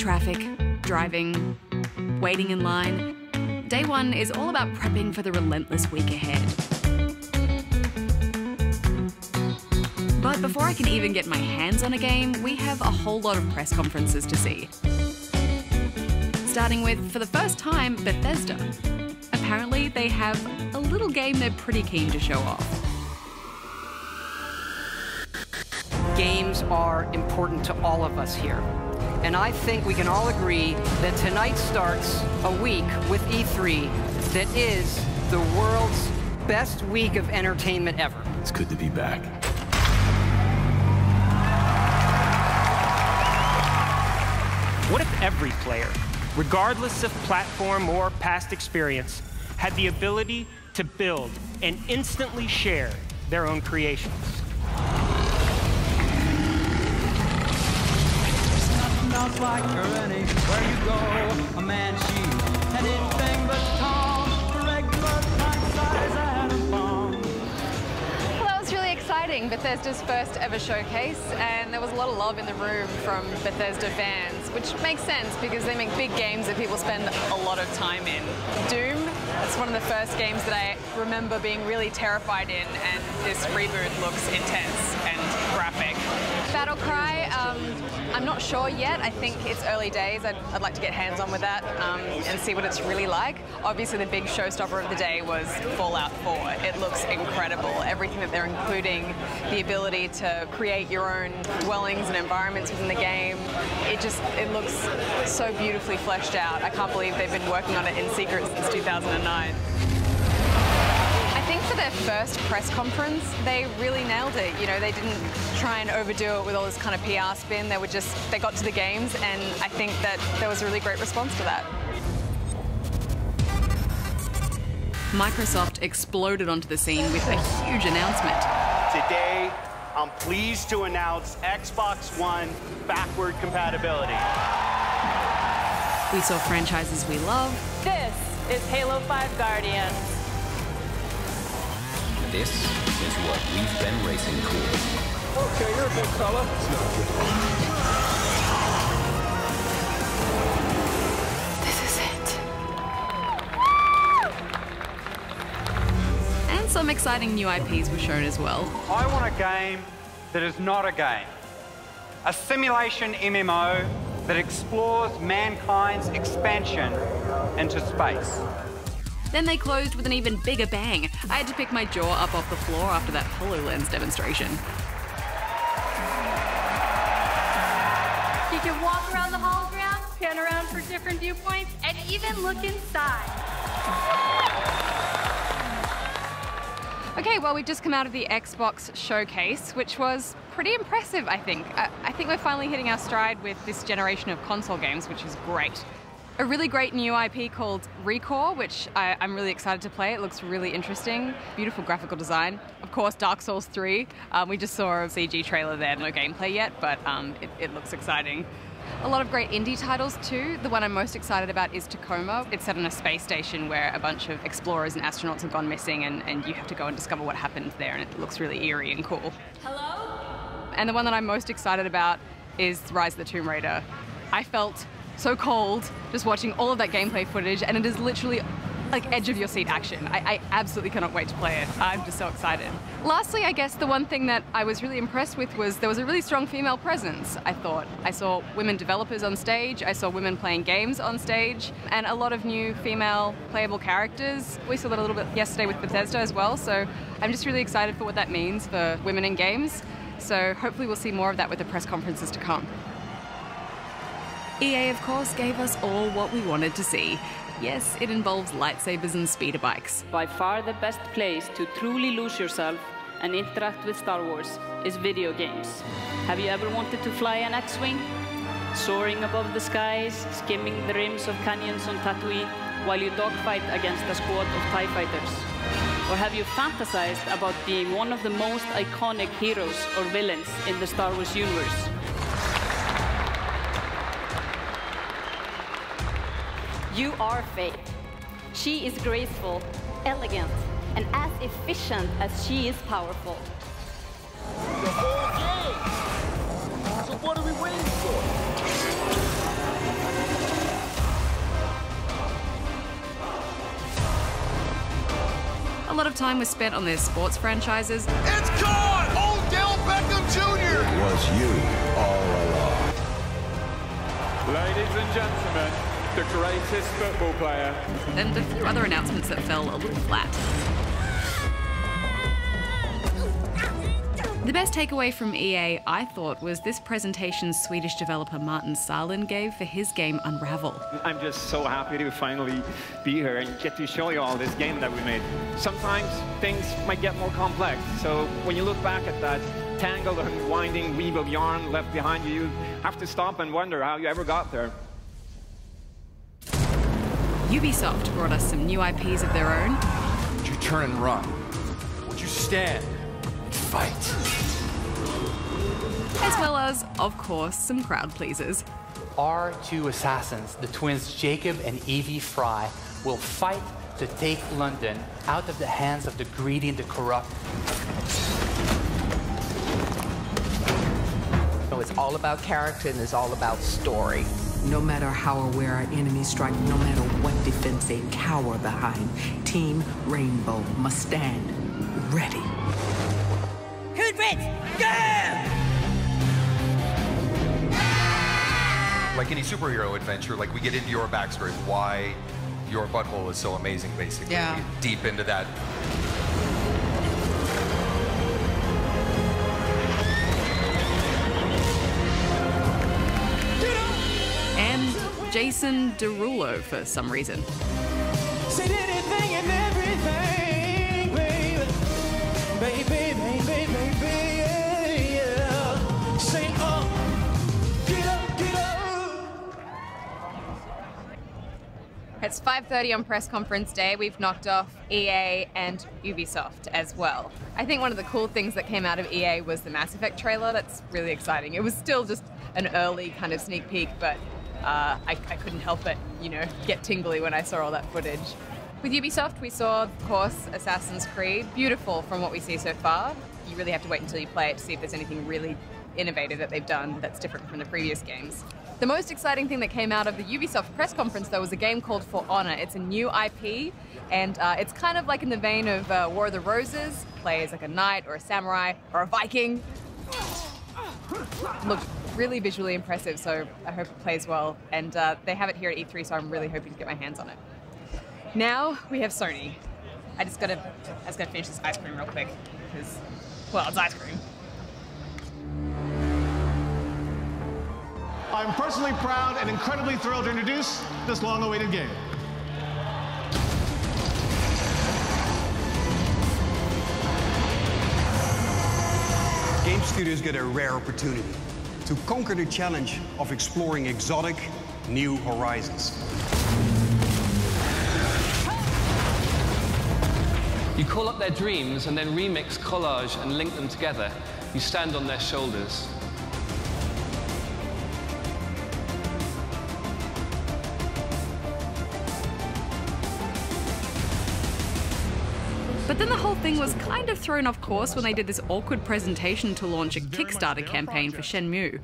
Traffic, driving, waiting in line. Day one is all about prepping for the relentless week ahead. But before I can even get my hands on a game, we have a whole lot of press conferences to see. Starting with, for the first time, Bethesda. Apparently, they have a little game they're pretty keen to show off. Games are important to all of us here. And I think we can all agree that tonight starts a week with E3 that is the world's best week of entertainment ever. It's good to be back. What if every player, regardless of platform or past experience, had the ability to build and instantly share their own creations? Smells like tyranny. Where you go, a man shoot anything but calm. Regular pint size atom bomb. Well, that was really exciting. Bethesda's first ever showcase, and there was a lot of love in the room from Bethesda fans, which makes sense because they make big games that people spend a lot of time in. Doom, it's one of the first games that I remember being really terrified in, and this reboot looks intense and graphic. Battlecry, I'm not sure yet. I think it's early days. I'd like to get hands-on with that and see what it's really like. Obviously, the big showstopper of the day was Fallout 4. It looks incredible. Everything that they're including, the ability to create your own dwellings and environments within the game. It looks so beautifully fleshed out. I can't believe they've been working on it in secret since 2009. I think for their first press conference, they really nailed it. You know, they didn't try and overdo it with all this kind of PR spin. They got to the games, and I think that there was a really great response to that. Microsoft exploded onto the scene with a huge announcement. Today, I'm pleased to announce Xbox One backward compatibility. We saw franchises we love. This is Halo 5 Guardians. This is what we've been racing for. Okay, you're a big fella. This is it. And some exciting new IPs were shown as well. I want a game that is not a game. A simulation MMO that explores mankind's expansion into space. Then they closed with an even bigger bang. I had to pick my jaw up off the floor after that HoloLens demonstration. You can walk around the hologram, pan around for different viewpoints, and even look inside. Okay, well, we've just come out of the Xbox showcase, which was pretty impressive, I think. I think we're finally hitting our stride with this generation of console games, which is great. A really great new IP called ReCore, which I'm really excited to play. It looks really interesting. Beautiful graphical design. Of course, Dark Souls 3. We just saw a CG trailer there, no gameplay yet, but it looks exciting. A lot of great indie titles too. The one I'm most excited about is Tacoma. It's set on a space station where a bunch of explorers and astronauts have gone missing, and you have to go and discover what happened there, and it looks really eerie and cool. Hello? And the one that I'm most excited about is Rise of the Tomb Raider. I felt so cold just watching all of that gameplay footage, and it is literally like edge of your seat action. I absolutely cannot wait to play it. I'm just so excited. Lastly, I guess the one thing that I was really impressed with was there was a really strong female presence, I thought. I saw women developers on stage, I saw women playing games on stage, and a lot of new female playable characters. We saw that a little bit yesterday with Bethesda as well, so I'm just really excited for what that means for women in games. So hopefully we'll see more of that with the press conferences to come. EA, of course, gave us all what we wanted to see. Yes, it involves lightsabers and speeder bikes. By far the best place to truly lose yourself and interact with Star Wars is video games. Have you ever wanted to fly an X-Wing? Soaring above the skies, skimming the rims of canyons on Tatooine, while you dogfight against a squad of TIE fighters? Or have you fantasized about being one of the most iconic heroes or villains in the Star Wars universe? You are Faye. She is graceful, elegant, and as efficient as she is powerful. The whole game! So what are we waiting for? lot of time was spent on their sports franchises. It's gone! Odell Beckham Jr. It was you all along. Ladies and gentlemen, the greatest football player. And a few other announcements that fell a little flat. The best takeaway from EA, I thought, was this presentation Swedish developer Martin Salin gave for his game Unravel. I'm just so happy to finally be here and get to show you all this game that we made. Sometimes things might get more complex, so when you look back at that tangled and winding weave of yarn left behind you, you have to stop and wonder how you ever got there. Ubisoft brought us some new IPs of their own. Would you turn and run? Would you stand and fight? As well as, of course, some crowd pleasers. Our two assassins, the twins Jacob and Evie Fry, will fight to take London out of the hands of the greedy and the corrupt. So it's all about character and it's all about story. No matter how or where our enemies strike, no matter what defense they cower behind, Team Rainbow must stand ready. Kudritz, go! Like any superhero adventure, like we get into your backstory, why your butthole is so amazing, basically. Yeah. We get deep into that. And Jason Derulo for some reason. Said anything and everything, baby. Baby, baby, baby, yeah. Say, get up, get up. It's 5:30 on press conference day. We've knocked off EA and Ubisoft as well. I think one of the cool things that came out of EA was the Mass Effect trailer. That's really exciting. It was still just an early kind of sneak peek, but I couldn't help but, get tingly when I saw all that footage. With Ubisoft, we saw, of course, Assassin's Creed. Beautiful from what we see so far. You really have to wait until you play it to see if there's anything really innovative that they've done that's different from the previous games. The most exciting thing that came out of the Ubisoft press conference, though, was a game called For Honor. It's a new IP, and it's kind of like in the vein of War of the Roses. Play as like a knight or a samurai or a Viking. Looked really visually impressive, so I hope it plays well. And they have it here at E3, so I'm really hoping to get my hands on it. Now we have Sony. I just gotta finish this ice cream real quick, because, well, it's ice cream. I'm personally proud and incredibly thrilled to introduce this long-awaited game. Game studios get a rare opportunity to conquer the challenge of exploring exotic, new horizons. You call up their dreams and then remix, collage, and link them together. You stand on their shoulders. But then the whole thing was kind of thrown off course when they did this awkward presentation to launch a Kickstarter campaign for Shenmue. 3,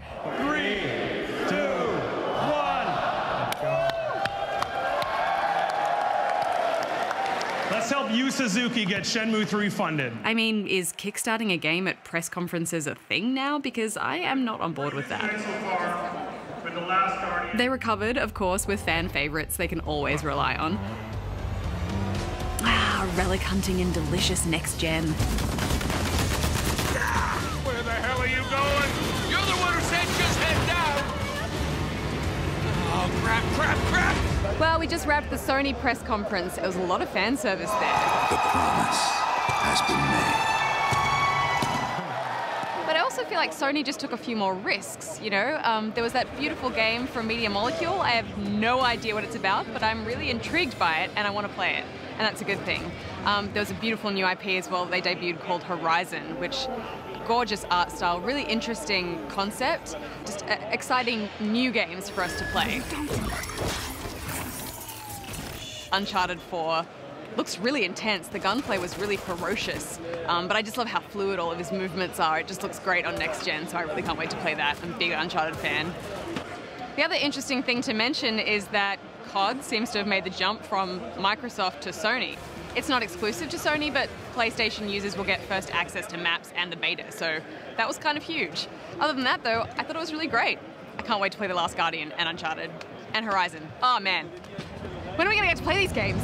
2, 1. Let's help Yu Suzuki get Shenmue 3 funded. I mean, is kickstarting a game at press conferences a thing now? Because I am not on board with that. They recovered, of course, with fan favorites they can always rely on. Relic hunting in delicious next gen. Where the hell are you going? You're the one who said just head down. Oh, crap, crap, crap. Well, we just wrapped the Sony press conference. It was a lot of fan service there. The promise has been made. But I also feel like Sony just took a few more risks, There was that beautiful game from Media Molecule. I have no idea what it's about, but I'm really intrigued by it and I want to play it. And that's a good thing. There was a beautiful new IP as well they debuted called Horizon, which gorgeous art style, really interesting concept, just exciting new games for us to play. Uncharted 4 looks really intense. The gunplay was really ferocious, but I just love how fluid all of his movements are. It just looks great on next gen, so I really can't wait to play that. I'm a big Uncharted fan. The other interesting thing to mention is that COD seems to have made the jump from Microsoft to Sony. It's not exclusive to Sony, but PlayStation users will get first access to maps and the beta, so that was kind of huge. Other than that, though, I thought it was really great. I can't wait to play The Last Guardian and Uncharted and Horizon. Oh, man. When are we going to get to play these games?